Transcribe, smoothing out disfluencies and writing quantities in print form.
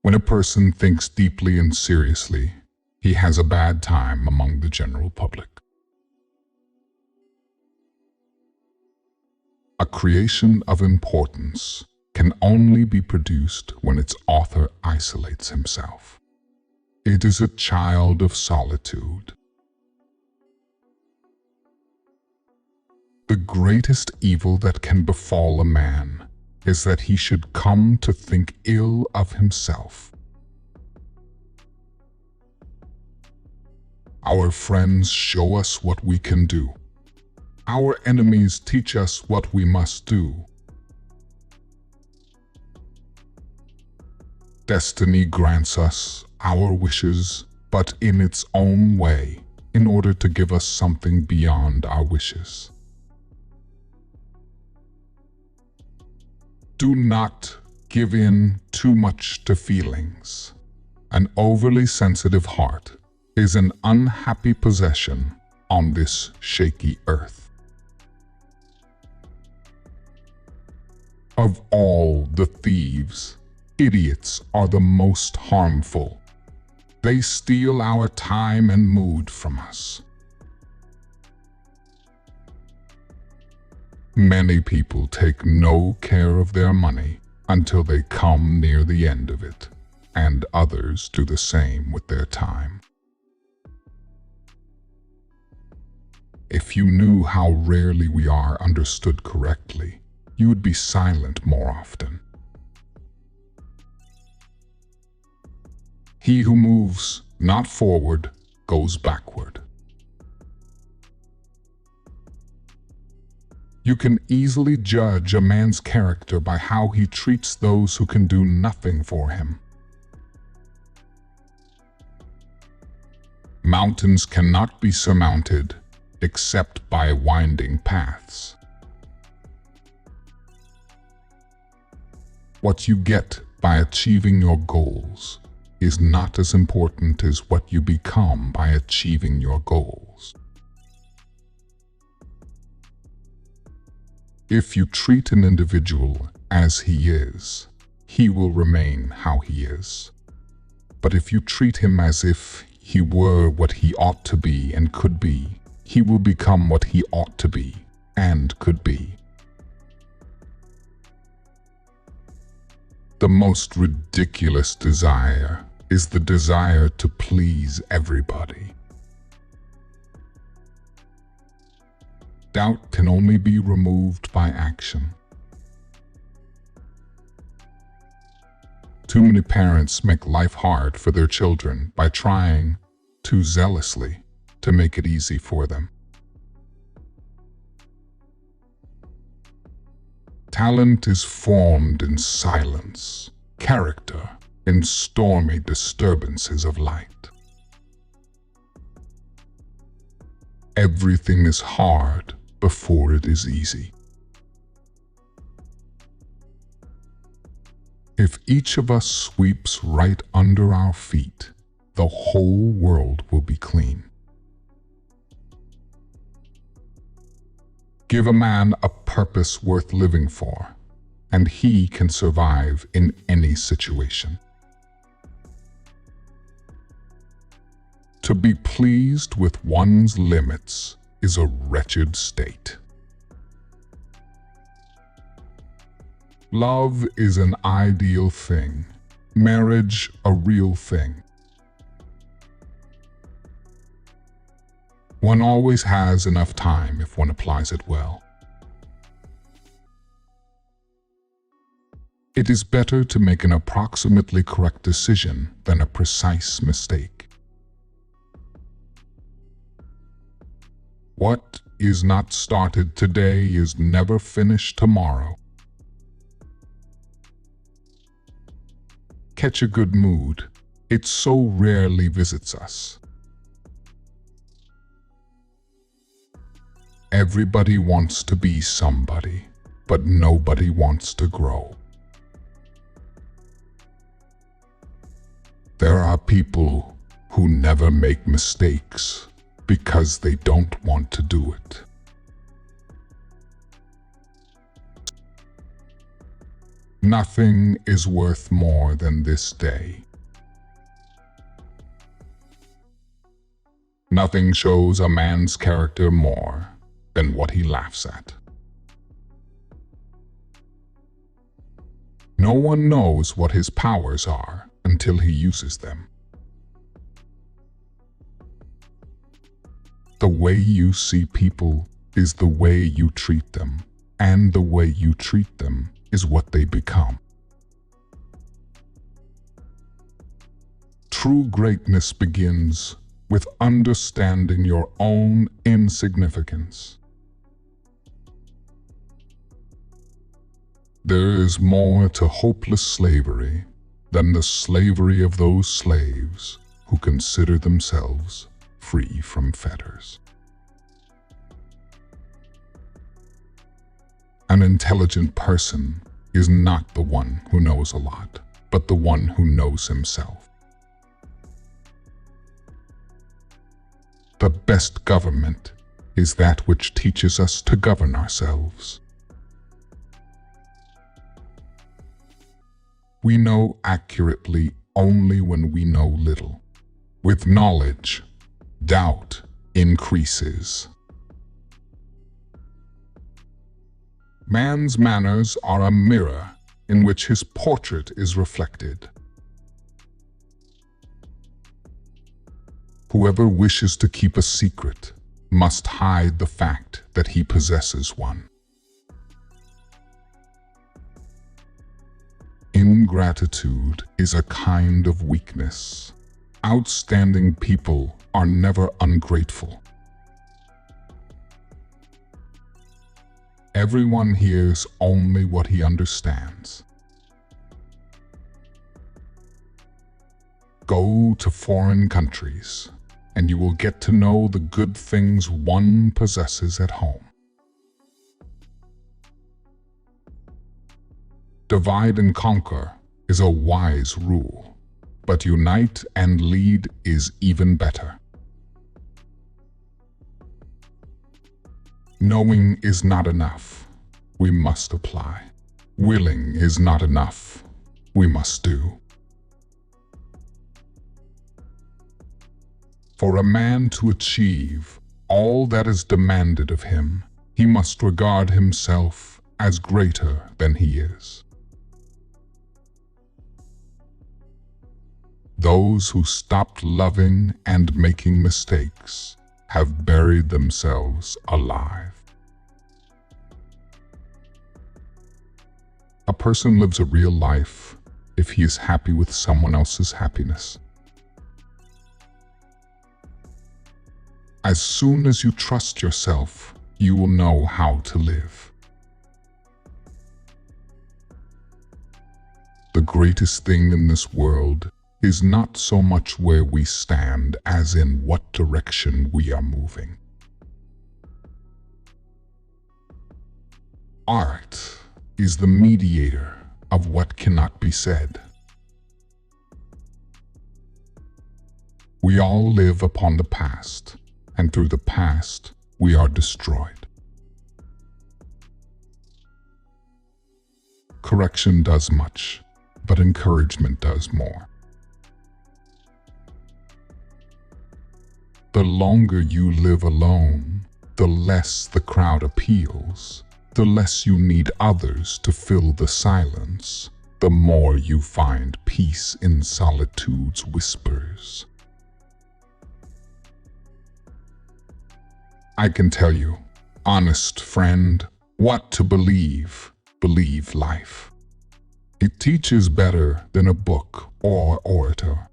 When a person thinks deeply and seriously, he has a bad time among the general public. A creation of importance can only be produced when its author isolates himself. It is a child of solitude. The greatest evil that can befall a man is that he should come to think ill of himself. Our friends show us what we can do. Our enemies teach us what we must do. Destiny grants us our wishes, but in its own way, in order to give us something beyond our wishes. Do not give in too much to feelings. An overly sensitive heart is an unhappy possession on this shaky earth. Of all the thieves, idiots are the most harmful. They steal our time and mood from us. Many people take no care of their money until they come near the end of it, and others do the same with their time. If you knew how rarely we are understood correctly, you would be silent more often. He who moves not forward goes backward. You can easily judge a man's character by how he treats those who can do nothing for him. Mountains cannot be surmounted except by winding paths. What you get by achieving your goals is not as important as what you become by achieving your goals. If you treat an individual as he is, he will remain how he is. But if you treat him as if he were what he ought to be and could be, he will become what he ought to be and could be. The most ridiculous desire is the desire to please everybody. Doubt can only be removed by action. Too many parents make life hard for their children by trying too zealously to make it easy for them. Talent is formed in silence, character in stormy disturbances of light. Everything is hard before it is easy. If each of us sweeps right under our feet, the whole world will be clean. Give a man a purpose worth living for, and he can survive in any situation. To be pleased with one's limits is a wretched state. Love is an ideal thing, marriage a real thing. One always has enough time if one applies it well. It is better to make an approximately correct decision than a precise mistake. What is not started today is never finished tomorrow. Catch a good mood. It so rarely visits us. Everybody wants to be somebody, but nobody wants to grow. There are people who never make mistakes because they don't want to do it. Nothing is worth more than this day. Nothing shows a man's character more than what he laughs at. No one knows what his powers are until he uses them. The way you see people is the way you treat them, and the way you treat them is what they become. True greatness begins with understanding your own insignificance. There is more to hopeless slavery than the slavery of those slaves who consider themselves free from fetters. An intelligent person is not the one who knows a lot, but the one who knows himself. The best government is that which teaches us to govern ourselves. We know accurately only when we know little. With knowledge, doubt increases. Man's manners are a mirror in which his portrait is reflected. Whoever wishes to keep a secret must hide the fact that he possesses one. Ingratitude is a kind of weakness. Outstanding people are never ungrateful. Everyone hears only what he understands. Go to foreign countries, and you will get to know the good things one possesses at home. Divide and conquer is a wise rule, but unite and lead is even better. Knowing is not enough. We must apply. Willing is not enough. We must do. For a man to achieve all that is demanded of him, he must regard himself as greater than he is. Those who stopped loving and making mistakes have buried themselves alive. A person lives a real life if he is happy with someone else's happiness. As soon as you trust yourself, you will know how to live. The greatest thing in this world is not so much where we stand as in what direction we are moving. Art is the mediator of what cannot be said. We all live upon the past, and through the past we are destroyed. Correction does much, but encouragement does more. The longer you live alone, the less the crowd appeals, the less you need others to fill the silence, the more you find peace in solitude's whispers. I can tell you, honest friend, what to believe. Believe life. It teaches better than a book or orator.